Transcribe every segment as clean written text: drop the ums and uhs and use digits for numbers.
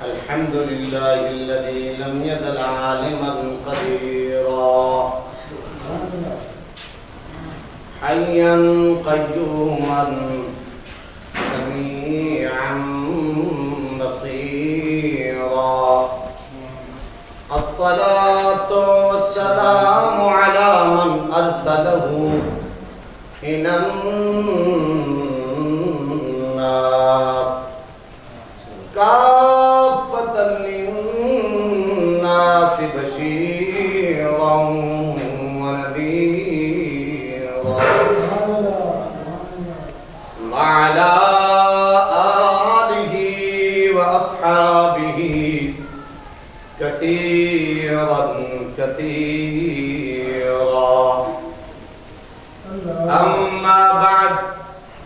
الحمد لله الذي لم يزل عالما قديرا حيا قيوما سميعا بصيرا. الصلاة والسلام على من أرسله إلى الناس كافة للناس بشيرا ونذيرا وعلى آله وأصحابه كثيرا كثيرا. أما بعد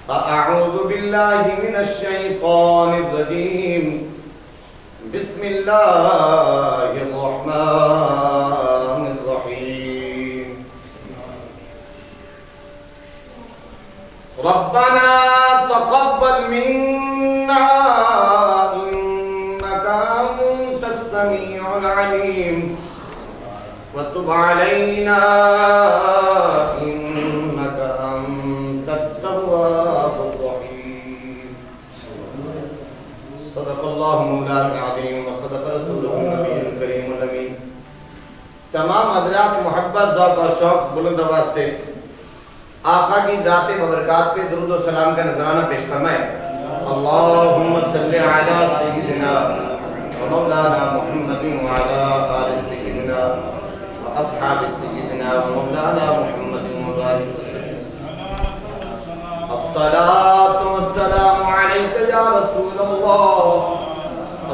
فأعوذ بالله من الشيطان الرجيم. بسم الله الرحمن الرحيم. ربنا تقبل منا إنك أنت السميع العليم وتب علينا إنك أنت التواب الرحيم. صدق الله مولانا العظيم وصدق رسوله النبي الكريم الأمين. تمام حضرات محبت ذوق اور شوق بلند آواز سے آقا کی ذات ببرکات پہ درود و سلام کا نذرانہ پیش فرمائیں. اللہم صلی علی سیدنا و مولانا محمد وعلی آل سیدنا و اصحاب سیدنا و مولانا محمد مبارک وسلم. الصلاة والسلام علیک یا رسول اللہ.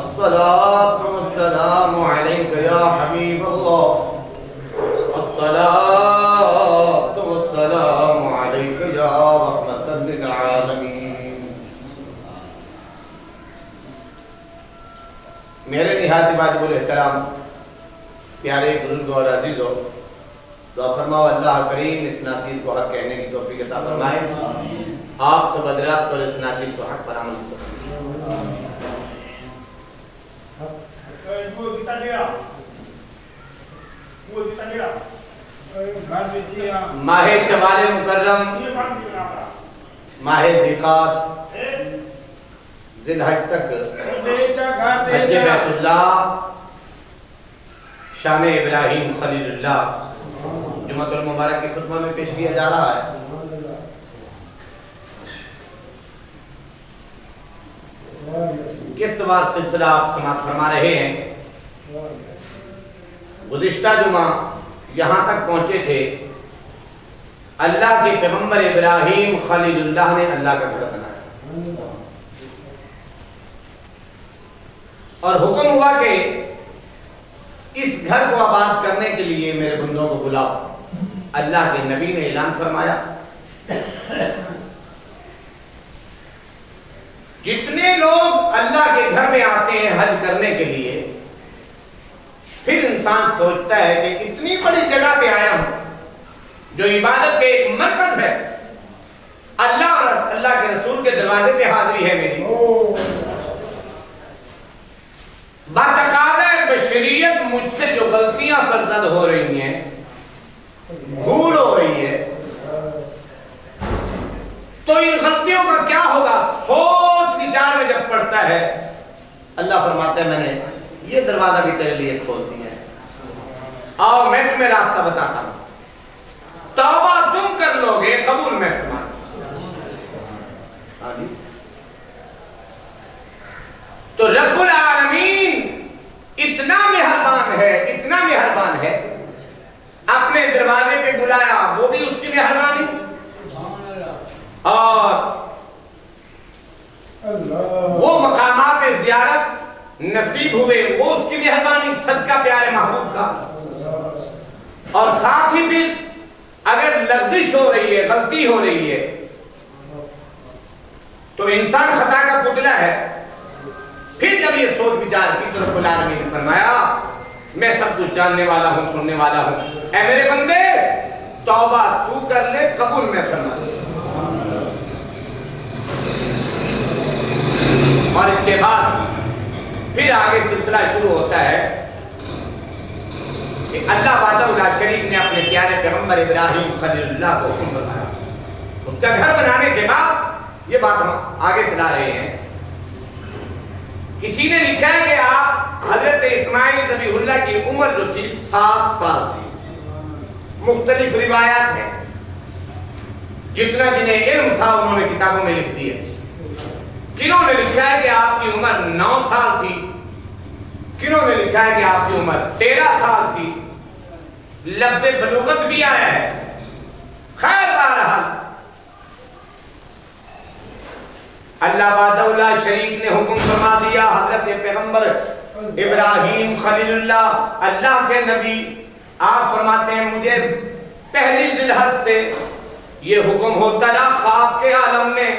الصلاة والسلام علیک یا حبیب اللہ. الصلاة والسلام علیک یا رحمت للعالمین. میرے نہایت واجب الاحترام پیارے بزرگ اور عزیزو، دعا فرماؤ اللہ کریم اس ناچیز کو حق کہنے کی توفیق عطا فرمائے. آپ سب حضرات پر اس ناچیز کو حق پر عمل کی توفیق. ماہ شوال مکرم، ماہ دیقات، ذی الحج تک حج بیت اللہ، شام ابراہیم خلیل اللہ جمعۃ المبارک کی خطبہ میں پیش کیا جا رہا ہے. قسطوار سلسلہ آپ سماعت فرما رہے ہیں. گزشتہ جمعہ یہاں تک پہنچے تھے اللہ کے پیغمبر ابراہیم خلیل اللہ نے اللہ کا گھر بنایا اور حکم ہوا کہ اس گھر کو آباد کرنے کے لیے میرے بندوں کو بلاؤ. اللہ کے نبی نے اعلان فرمایا جتنے لوگ اللہ کے گھر میں آتے ہیں حج کرنے کے لیے، پھر انسان سوچتا ہے کہ اتنی بڑی جگہ پہ آیا ہوں جو عبادت کے ایک مرکز ہے، اللہ اور اللہ کے رسول کے دروازے پہ حاضری ہے میری. باتقاضۂ بشریت مجھ سے جو غلطیاں سرزد ہو رہی ہیں، بھول ہو رہی ہے، تو ان غلطیوں کا کیا ہوگا؟ سوچ وچار میں جب پڑتا ہے، اللہ فرماتا ہے میں نے یہ دروازہ بھی تیرے لیے کھول دیا ہے اور میں تمہیں راستہ بتاتا ہوں. توبہ تم کر لو گے، قبول میں فرماتا ہوں. تو رب العالمین اتنا مہربان ہے، اتنا مہربان ہے، اپنے دروازے پہ بلایا، وہ بھی اس کی مہربانی، اور وہ مقامات زیارت نصیب ہوئے، وہ اس کی مہربانی، صدقہ پیارے محبوب کا. اور ساتھ ہی بھی اگر لغزش ہو رہی ہے، غلطی ہو رہی ہے، تو انسان خطا کا پتلا ہے. پھر جب یہ سوچ وچار کی تو رب العالمین نے فرمایا میں سب کچھ جاننے والا ہوں، سننے والا ہوں. اے میرے بندے توبہ تو کر لے، قبول میں فرما. اور اس کے بعد پھر آگے سلسلہ شروع ہوتا ہے کہ اللہ وحدہ لا شریک نے اپنے پیارے پیغمبر ابراہیم خلیل اللہ کو حکم فرمایا. اس کا گھر بنانے کے بعد یہ بات ہم آگے چلا رہے ہیں. کسی نے لکھا ہے کہ آپ حضرت اسماعیل ذبیح اللہ کی عمر جو تھی 7 سال تھی. مختلف روایات ہیں. جتنا جنہیں علم تھا انہوں نے کتابوں میں لکھ دیا. کنہوں نے لکھا ہے کہ آپ کی عمر 9 سال تھی. کنہوں نے لکھا ہے کہ آپ کی عمر 13 سال تھی. لفظ بلوغت بھی آیا ہے. خیر بہرحال اللہ وحدہ لا شریک نے حکم فرما دیا حضرت پیغمبر ابراہیم خلیل اللہ اللہ کے نبی آپ فرماتے ہیں مجھے پہلی ذی الحج سے یہ حکم ہوتا رہا خواب کے عالم میں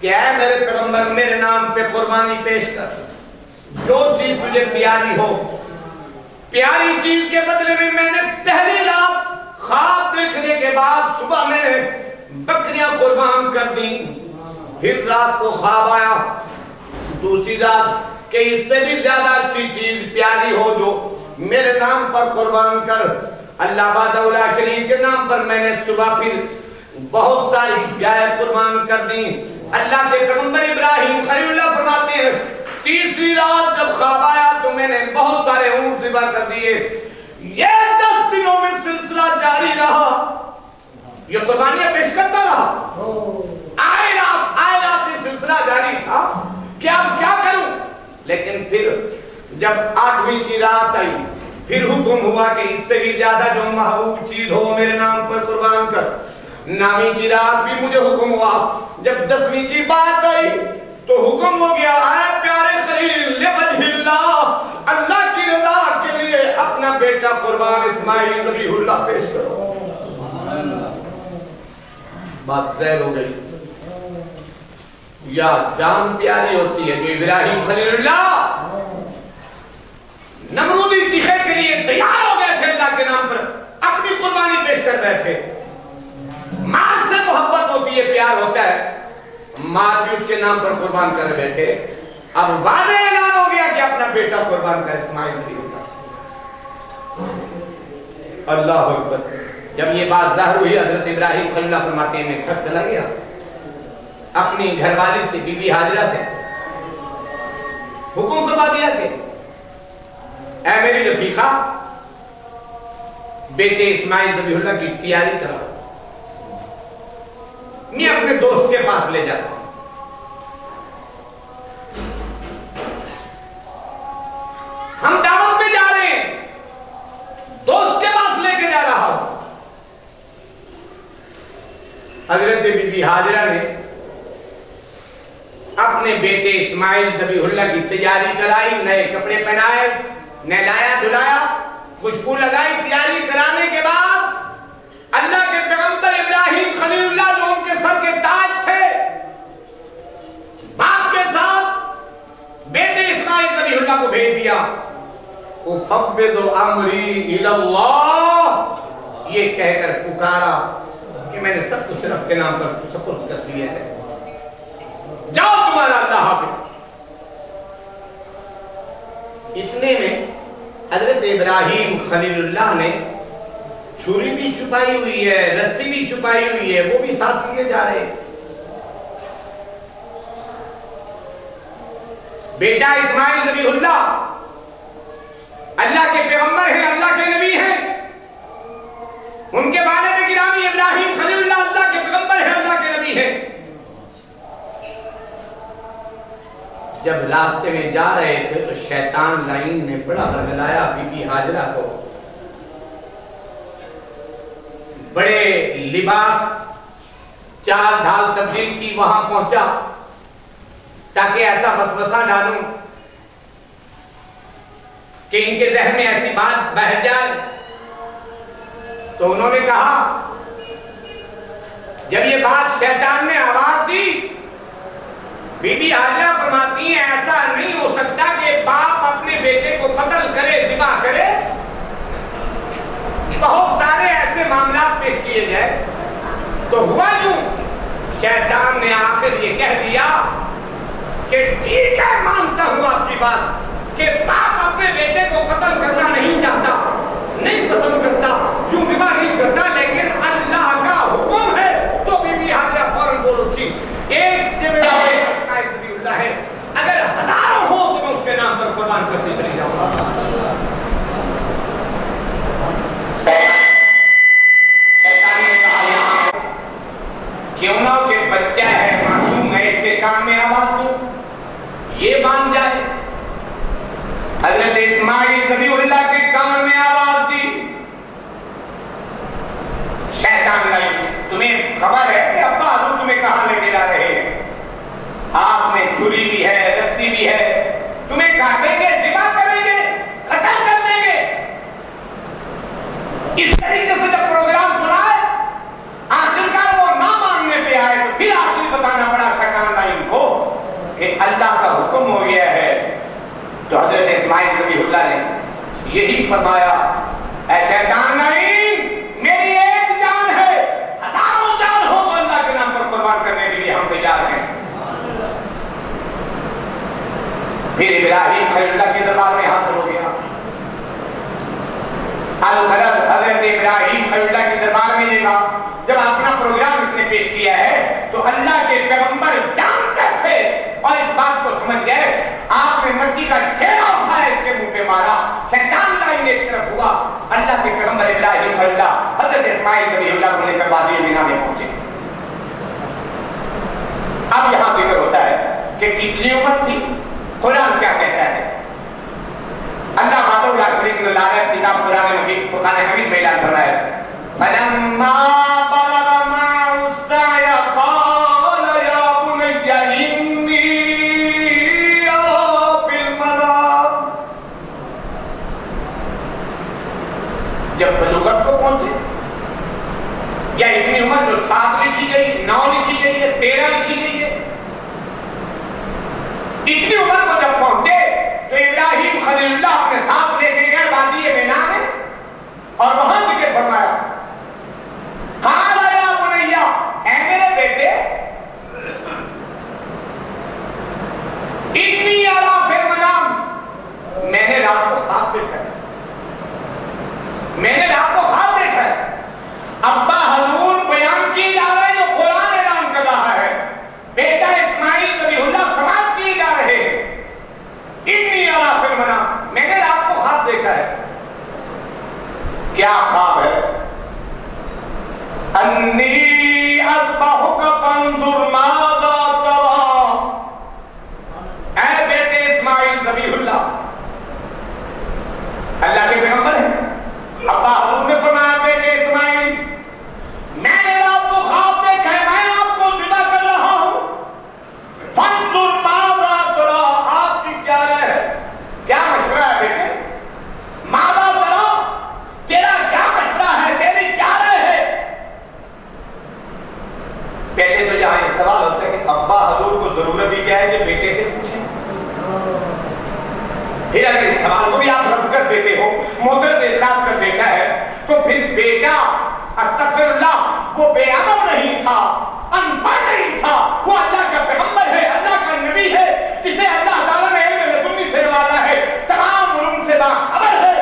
کہ اے میرے پیغمبر میرے نام پہ قربانی پیش کر. جو چیز تجھے پیاری ہو, پیاری چیز کے بدلے میں نے پہلی رات خواب دیکھنے کے بعد صبح میں نے بکریاں قربان کر دی. پھر رات کو خواب آیا دوسری رات کہ اس سے بھی زیادہ اچھی چیز پیاری ہو جو میرے نام پر قربان کر. اللہ وحدہ لا شریک کے نام پر میں نے صبح پھر بہت ساری گائے قربان کر دی. اللہ کے پیغمبر ابراہیم خلیل اللہ فرماتے ہیں تیسری رات جب خواب آیا تو میں نے بہت سارے اونٹ ذبح کر دیے. یہ 10 دنوں میں سلسلہ جاری رہا. یہ قربانیاں پیش کرتا رہا. آئے رات یہ سلسلہ جاری تھا کہ اب کیا کروں. لیکن پھر جب 8ویں کی رات آئی پھر حکم ہوا کہ اس سے بھی زیادہ جو محبوب چیز ہو میرے نام پر قربان کر. 9ویں کی رات بھی مجھے حکم ہوا. جب 10ویں کی بات آئی تو حکم ہو گیا اے پیارے خلیل لوجہ اللہ اللہ کی رضا کے لیے اپنا بیٹا قربان اسماعیل ذبیح اللہ پیش کرو. بات ظاہر ہو گئی. یا جان پیاری ہوتی ہے جو ابراہیم خلیل اللہ نمرودی چیخے کے لیے تیار ہو گئے تھے اللہ کے نام پر اپنی قربانی پیش کر رہے تھے. مال سے محبت ہوتی ہے پیار ہوتا ہے. مال بھی اس کے نام پر قربان کر رہے تھے. اب واضح اعلان ہو گیا کہ اپنا بیٹا قربان کر اسماعیل ذبیح اللہ. اللہ اکبر. جب یہ بات ظاہر ہوئی حضرت ابراہیم خلیل اللہ فرماتے ہیں میں گھر چلا گیا اپنی گھر والی سے بی بی حاجرہ سے حکم فرما دیا کہ اے میری رفیقہ بیٹے اسماعیل ذبیح اللہ کی تیاری کرو. میں اپنے دوست کے پاس لے جاتا ہوں. ہم دعوت میں جا رہے ہیں دوست کے پاس لے کے جا رہا ہوں. حضرت بی بی حاجرہ نے اپنے بیٹے اسماعیل ذبیح اللہ کی تیاری کرائی. نئے کپڑے پہنائے, نہلایا دھلایا, خوشبو لگائی. تیاری کرانے کے بعد اللہ کے پیغمبر ابراہیم خلیل اللہ جو ان کے سر کے تاج تھے باپ کے ساتھ بیٹے اسماعیل ذبیح اللہ کو بھیج دیا. اُفَوِّضُ أَمْرِي إِلَى اللَّهِ یہ کہہ کر پکارا کہ میں نے سب کچھ رب کے نام پر سپرد کر دیا ہے. جاؤ تمہارا اللہ حافظ. اتنے میں حضرت ابراہیم خلیل اللہ نے چھری بھی چھپائی ہوئی ہے, رسی بھی چھپائی ہوئی ہے, وہ بھی ساتھ لیے جا رہے. بیٹا اسماعیل ذبیح اللہ اللہ کے پیغمبر ہیں, اللہ کے نبی ہیں. ان کے والد گرامی ابراہیم خلیل اللہ اللہ کے پیغمبر ہیں, اللہ کے نبی ہیں. جب راستے میں جا رہے تھے تو شیطان لائن نے بڑا برگلایا بی بی حاجرہ کو. بڑے لباس چال ڈھال تبدیل کی وہاں پہنچا تاکہ ایسا وسوسہ ڈالوں کہ ان کے ذہن میں ایسی بات بیٹھ جائے. تو انہوں نے کہا جب یہ بات شیطان نے آواز دی بی بی حاجرہ فرماتی ہیں ایسا نہیں ہو سکتا کہ باپ اپنے بیٹے کو قتل کرے, ذبح کرے. بہت سارے ایسے معاملات پیش کیے جائے. تو ہوا یوں شیطان نے آخر یہ کہہ دیا کہ ٹھیک ہے مانتا ہوں آپ کی بات کہ باپ اپنے بیٹے کو قتل کرنا نہیں چاہتا، نہیں پسند کرتا، یوں وواہ نہیں کرتا، لیکن اللہ کا حکم ہے تو بی بی حاجرہ فوراً بول اٹھی ایک جو میرا بیٹا اسماعیل ذبیح اللہ ہے، اگر ہزاروں ہو تو میں اس کے نام پر قربان کرتے چلی جاؤں گا۔ شیطان نے کہا یہاں کیوں نہ کہ بچہ ہے، معصوم ہے، اس کے کان میں آواز دوں یہ مان جائے۔ حضرت اسماعیل ذبیح اللہ کے کان میں آواز دی۔ شیطان لائی تمہیں خبر ہے کہ ابا حضور تمہیں کہاں لے کے جا رہے ہیں؟ ہاتھ میں چھری بھی ہے، رسی بھی ہے، تمہیں کاٹیں گے، ذبح کریں گے، قتل کر دیں گے۔ اس طریقے سے جب پروگرام سنا ہے، آخرکار وہ نہ ماننے پہ آئے تو پھر آخری بتانا پڑا شیطان لائن کو کہ اللہ کا حکم ہو گیا ہے۔ تو حضرت اسماعیل ذبیح اللہ نے یہی فرمایا، اے شیطان لائن میری ایک جان ہے، ہزاروں جان ہو تو اللہ کے نام پر قربان کرنے کے لیے ہم تیار ہیں۔ پھر ابراہیم خلیل اللہ کے دربار میں حاضر ہو گیا۔ الغرض حضرت ابراہیم خلیل اللہ کے دربار میں یہ کہا، جب اپنا پروگرام اس نے پیش کیا ہے تو اللہ کے پیغمبر جانتے تھے اور اس بات کو سمجھ گئے، آپ نے مٹی کا ڈھیرا اٹھایا، اس کے منہ پہ مارا، شیطان لائن ایک طرف ہوا، اللہ کے پیغمبر ابراہیم خلیل اللہ حضرت اسماعیل ذبیح اللہ کو لے کر وادی مینا میں پہنچے۔ اب یہاں ذکر ہوتا ہے کہ کتنی عمر تھی، قرآن کیا کہتا ہے؟ اللہ بادل اللہ شریف نے لایا کتاب قرآن مجید فرقان حمید میں اعلان کر رہا ہے، فَلَمَّا بَلَغَ مَعَهُ السَّعْيَ قَالَ يَا بُنَيَّ إِنِّي أَرَىٰ فِي الْمَنَامِ۔ جب بلوغت کو پہنچے یا اتنی عمر جو 7 لکھی گئی، 9 لکھی گئی ہے، 13 لکھی گئی ہے، اتنی عمر کو جب پہنچے تو ابراہیم خلیل اللہ اپنے ساتھ لے کے گئے وادی مینا میں اور وہاں ذکر فرمایا، قال یا بنیا، اے میرے بیٹے، انی ارا فی المنام، میں نے رات کو خواب دیکھا ہے، میں نے رات کو خواب دیکھا ہے۔ ابا حضور بیان کیے جا رہے ہیں جو قرآن اعلان کر رہا ہے، بیٹا اسماعیل ذبیح اللہ سماعت کیے جا رہے ہیں، انی ارا فی المنام، میں نے رات کو خواب دیکھا ہے۔ کیا خواب ہے؟ انی اذبحک فانظر ماذا تری، اے بیٹے اسماعیل ذبیح اللہ، اللہ کے پیغمبر ہیں، ابا حضور نے فرمایا بیٹے اسماعیل میں نے رات کو خواب دیکھا ہے، میں آپ کو ذبح کر رہا ہوں، فانظر ماذا تری، آپ کی کیا رائے ہے، کیا مشورہ ہے بیٹے؟ ماذا تری، تیرا کیا مشورہ ہے، تیری کیا رائے ہے؟ بیٹے تو یہاں یہ سوال ہوتا ہے کہ ابا حضور کو ضرورت ہی کیا ہے کہ بیٹے سے پوچھیں؟ پھر اگر اس سوال کو بھی آپ رد کر دیتے ہو، مدرد اعتراض کر دیتا ہے، تو پھر بیٹا استغفر اللہ وہ بے ادب نہیں تھا، ان پڑھ نہیں تھا، وہ اللہ کا پیغمبر ہے، اللہ کا نبی ہے، جسے اللہ تعالیٰ نے علم لدنی سے نوازا ہے، تمام علوم سے باخبر ہے۔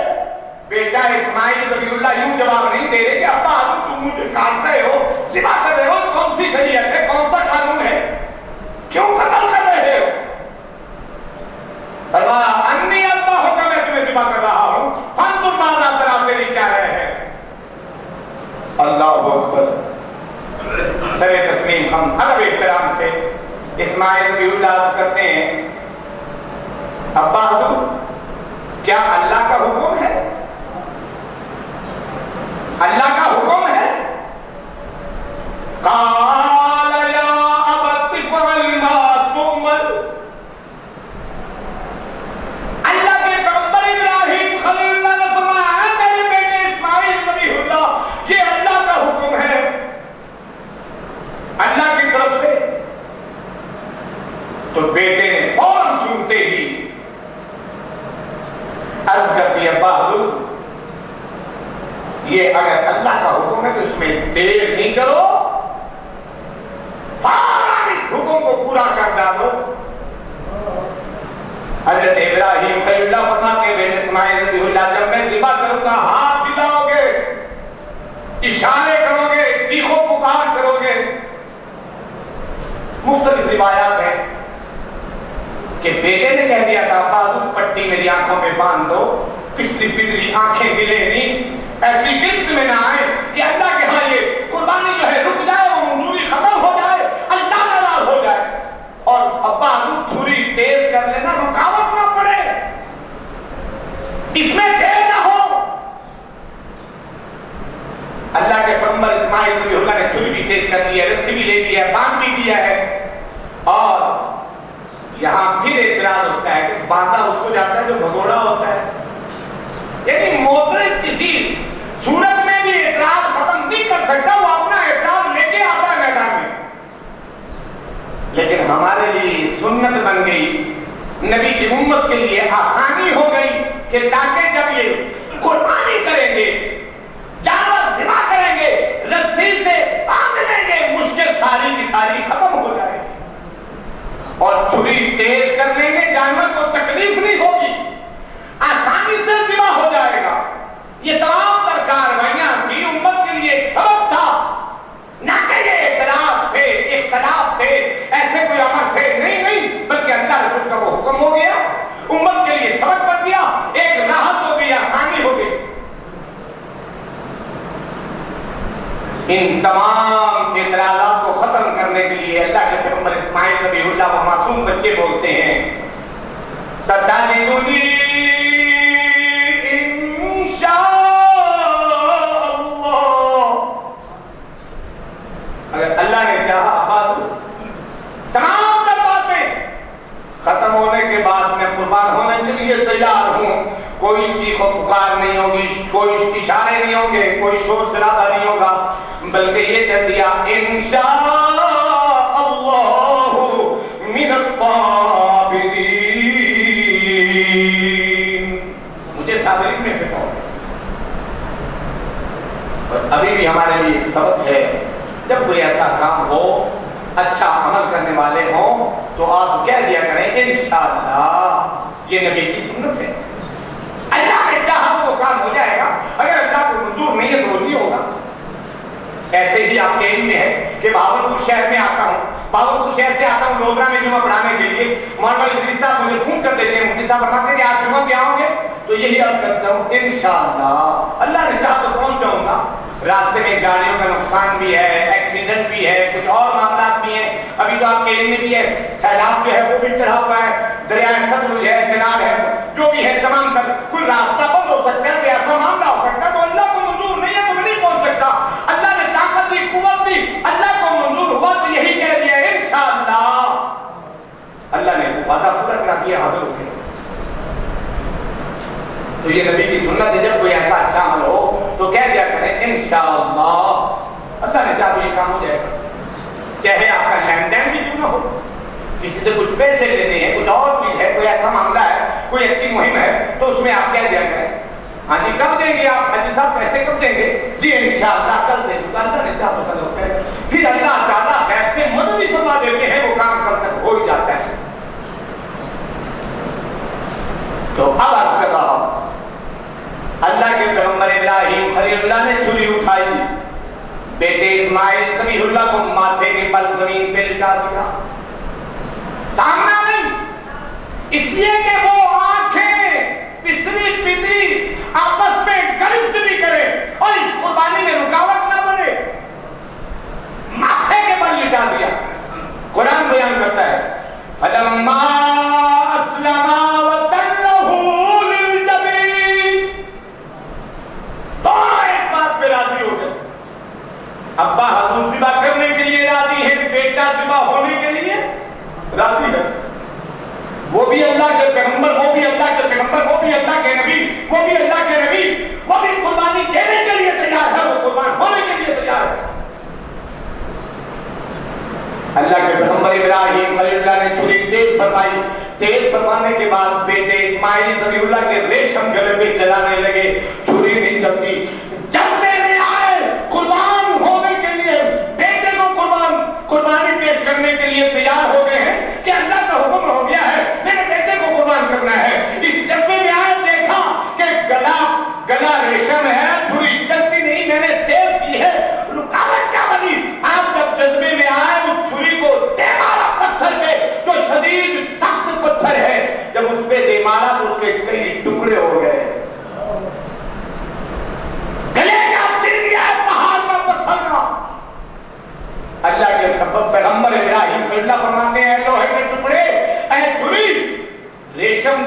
بیٹا اسماعیل ذبیح اللہ یوں جواب نہیں دے رہے کہ ابا حضور تم مجھے کاٹ رہے ہو، ذبح کر رہے ہو، کون سی شریعت ہے، کون سا قانون ہے، کیوں قتل کر رہے ہو؟ فرمایا انی اللہ کا میں تمہیں ذبح کر رہا ہوں، فانظر ماذا تری، تیری کیا رائے ہے؟ اللہ اکبر۔ سر تسلیم ہم ادب احترام سے اسماعیل ذبیح اللہ کرتے ہیں، ابا حضور کیا اللہ کا حکم ہے؟ اللہ کا حکم ہے؟ قال یا ابت افعل ما تؤمر، اللہ کے پیغمبر ابراہیم خلیل اللہ نے فرمایا میرے بیٹے اسماعیل ذبیح اللہ یہ اللہ کا حکم ہے، اللہ کی طرف سے۔ تو بیٹے نے فوراً سنتے ہی عرض کر دی، ابا حضور یہ اگر اللہ کا حکم ہے تو اس میں دیر نہیں کرو، فوراً اس حکم کو پورا کر ڈالو۔ حضرت ابراہیم خلیل اللہ فرماتے ہیں بیٹے اسماعیل ذبیح اللہ جب میں ذبح کروں گا ہاتھ ہلاؤ گے، اشارے کرو گے، چیخو پکار کرو گے۔ مختلف روایات ہیں کہ بیٹے نے کہہ دیا تھا ابا پٹی میری آنکھوں پہ باندھ دو، پچھلی پچھلی آنکھیں ملے نہیں، ایسی گرفت میں نہ آئے کہ اللہ کے ہاں یہ قربانی جو ہے رک جائے، وہ منظوری ختم ہو جائے، اللہ ناراض ہو جائے، اور ابا چھری تیز کر لینا، رکاوٹ نہ پڑے، اس میں دیر نہ ہو۔ اللہ کے پیغمبر اسماعیل ذبیح اللہ نے چھری بھی تیز کر دی ہے، رسی بھی لے دی ہے، باندھ بھی دیا ہے، اور یہاں پھر اعتراض ہوتا ہے کہ باندھا اس کو جاتا ہے جو بھگوڑا ہوتا ہے، یعنی موترد کسی صورت میں بھی اعتراض ختم نہیں کر سکتا، وہ اپنا اعتراض لے کے آتا ہے میدان میں۔ لیکن ہمارے لیے سنت بن گئی، نبی کی امت کے لیے آسانی ہو گئی کہ تاکہ جب یہ قربانی کریں گے، جانور ذبح کریں گے، رسی سے باندھ لیں گے، مشکل ساری کی ساری ختم ہو جائے گی، اور چھری تیز کر لیں گے، جانور کو تکلیف نہیں ہوگی، آسانی سے ذبح ہو جائے گا۔ یہ تمام تر کارروائیاں تھی، امت کے لیے ایک سبق تھا، نہ کہ یہ اعتراض تھے، اختلاف تھے، ایسے کوئی امر تھے، نہیں، بلکہ اللہ رسول کا وہ حکم ہو گیا، امت کے لیے سبق بن گیا، ایک راحت ہو گئی، آسانی ہو گئی۔ ان تمام اعتراضات کو ختم کرنے کے لیے اللہ کے پیغمبر اسماعیل ذبیح اللہ وہ معصوم بچے بولتے ہیں، ستجدنی انشاء اللہ، اگر اللہ نے چاہا تمام باتیں ختم ہونے کے بعد میں قربان ہونے کے لیے تیار ہوں، کوئی چیخ و پکار نہیں ہوگی، کوئی اشارے نہیں ہوں گے، کوئی شور شرابہ نہیں ہوگا، بلکہ یہ کہہ دیا انشاء اللہ من الصابرین، مجھے صابرین میں سے کہو۔ اور ابھی بھی ہمارے لیے ایک سبق ہے، جب کوئی ایسا کام ہو، اچھا عمل کرنے والے ہوں، تو آپ کہہ دیا کریں انشاءاللہ، یہ نبی کی سنت ہے۔ اللہ نے چاہا تو وہ کام ہو جائے گا، اگر اللہ کو منظور نہیں ہے تو وہ نہیں ہوگا۔ ایسے ہی آپ کے علم میں ہے کہ بھاولپور شہر میں آتا ہوں، بھاولپور شہر سے آتا ہوں لودھرا میں جمعہ پڑھانے کے لیے، مولانا ادریس صاحب مجھے فون کر دیتے ہیں، مفتی صاحب فرماتے ہیں کہ آپ جمعہ پہ آؤ گے، تو یہی عرض کرتا ہوں انشاءاللہ، اللہ نے چاہا تو پہنچ جاؤں گا۔ راستے میں گاڑیوں کا نقصان بھی ہے، ایکسیڈنٹ بھی ہے، کچھ اور معاملات بھی ہیں، ابھی تو آپ کے علم میں بھی ہے سیلاب جو ہے وہ بھی چڑھا ہوا ہے، دریائے ستلج ہے، چناب ہے، جو بھی ہے تمام کر کوئی راستہ بند ہو سکتا ہے، کوئی ایسا معاملہ ہو سکتا ہے، تو اللہ کو منظور نہیں ہے تو میں نہیں پہنچ سکتا۔ اللہ نے طاقت دی، قوت دی، اللہ کو منظور ہوا تو یہی کہہ دیا انشاءاللہ، اللہ نے وہ وعدہ پورا کرا دیا، حاضر ہو گیا۔ تو یہ نبی کی سنت ہے، جب کوئی ایسا اچھا عمل ہو تو کہہ دیا کریں انشاءاللہ، اللہ نے چاہا تو یہ کام ہو جائے گا، چاہے آپ کا لین دین بھی کیوں نہ ہو، کسی سے کچھ پیسے لینے ہیں، کچھ اور چیز ہے، کوئی ایسا معاملہ ہے، کوئی اچھی مہم ہے، تو اس میں آپ کہہ دیا کریں ہاں جی کب دیں گے آپ، حاجی صاحب پیسے کب دیں گے، جی انشاءاللہ کل دیں گے، اللہ نے چاہا تو کل ہوتا ہے، پھر اللہ تعالیٰ غیب سے مدد ہی فرما دیتے ہیں، وہ کام کل تک ہو ہی جاتا ہے۔ تو اب آپ کر رہا ہوں، اللہ کے پیغمبر ابراہیم خلیل اللہ نے چھری اٹھائی، بیٹے اسماعیل ذبیح اللہ کو ماتھے کے بل زمین پہ لٹا دیا، سامنا نہیں، اس لیے کہ وہ آنکھیں پتری پتری آپس میں گرفت بھی کرے اور اس قربانی میں رکاوٹ نہ بنے، ماتھے کے بل لٹا دیا۔ قرآن بیان کرتا ہے فلما اسلما وتلہ للجبین، دونوں ایک بات پہ راضی ہو گئے، ابا حضور ذبح کرنے کے لیے راضی ہے، بیٹا ذبح ہونے کے لیے راضی ہے، وہ بھی اللہ کے پیغمبر، وہ بھی اللہ کے پیغمبر، وہ بھی اللہ کے نبی، وہ بھی اللہ کے نبی، وہ بھی قربانی دینے کے لیے تیار ہے، وہ قربان ہونے کے لیے تیار ہے۔ اللہ کے پیغمبر ابراہیم خلیل اللہ نے چھری تیز فرمائی، تیز فرمانے کے بعد بیٹے اسماعیل ذبیح اللہ کے ریشم گلے پہ چلانے لگے، چھری نہیں چلتی، جذبے میں آئے، قربان ہونے کے لیے بیٹے کو قربانی پیش کرنے کے لیے تیار ہو گئے ہیں کہ اللہ کا حکم ہو گیا ہے میرے بیٹے کو قربان کر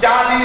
40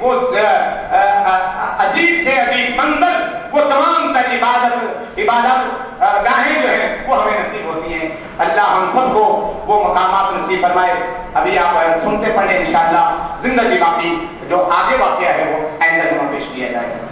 وہ عجیب سے عجیب منظر، وہ تمام تر عبادت گاہیں جو ہیں وہ ہمیں نصیب ہوتی ہیں. اللہ ہم سب کو وہ مقامات نصیب فرمائے. ابھی آپ سنتے پڑھیں انشاءاللہ، زندگی باقی جو آگے واقعہ ہے وہ آئندہ جمعہ پیش کیا جائے گا.